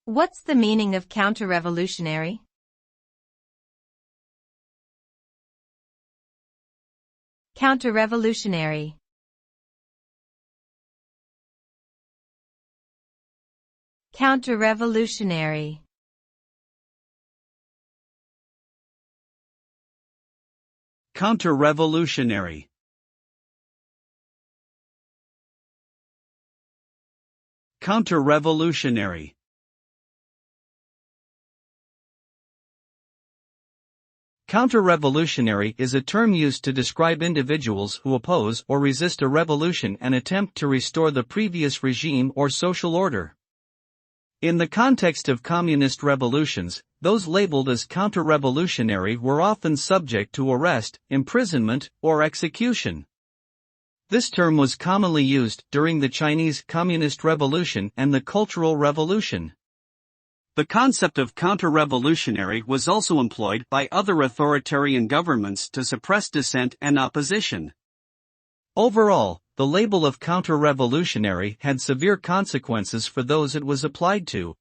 What's the meaning of counter-revolutionary? Counter-revolutionary. Counter-revolutionary. Counter-revolutionary. Counter-revolutionary. Counter-revolutionary is a term used to describe individuals who oppose or resist a revolution and attempt to restore the previous regime or social order. In the context of communist revolutions, those labeled as counter-revolutionary were often subject to arrest, imprisonment, or execution. This term was commonly used during the Chinese Communist Revolution and the Cultural Revolution. The concept of counter-revolutionary was also employed by other authoritarian governments to suppress dissent and opposition. Overall, the label of counter-revolutionary had severe consequences for those it was applied to.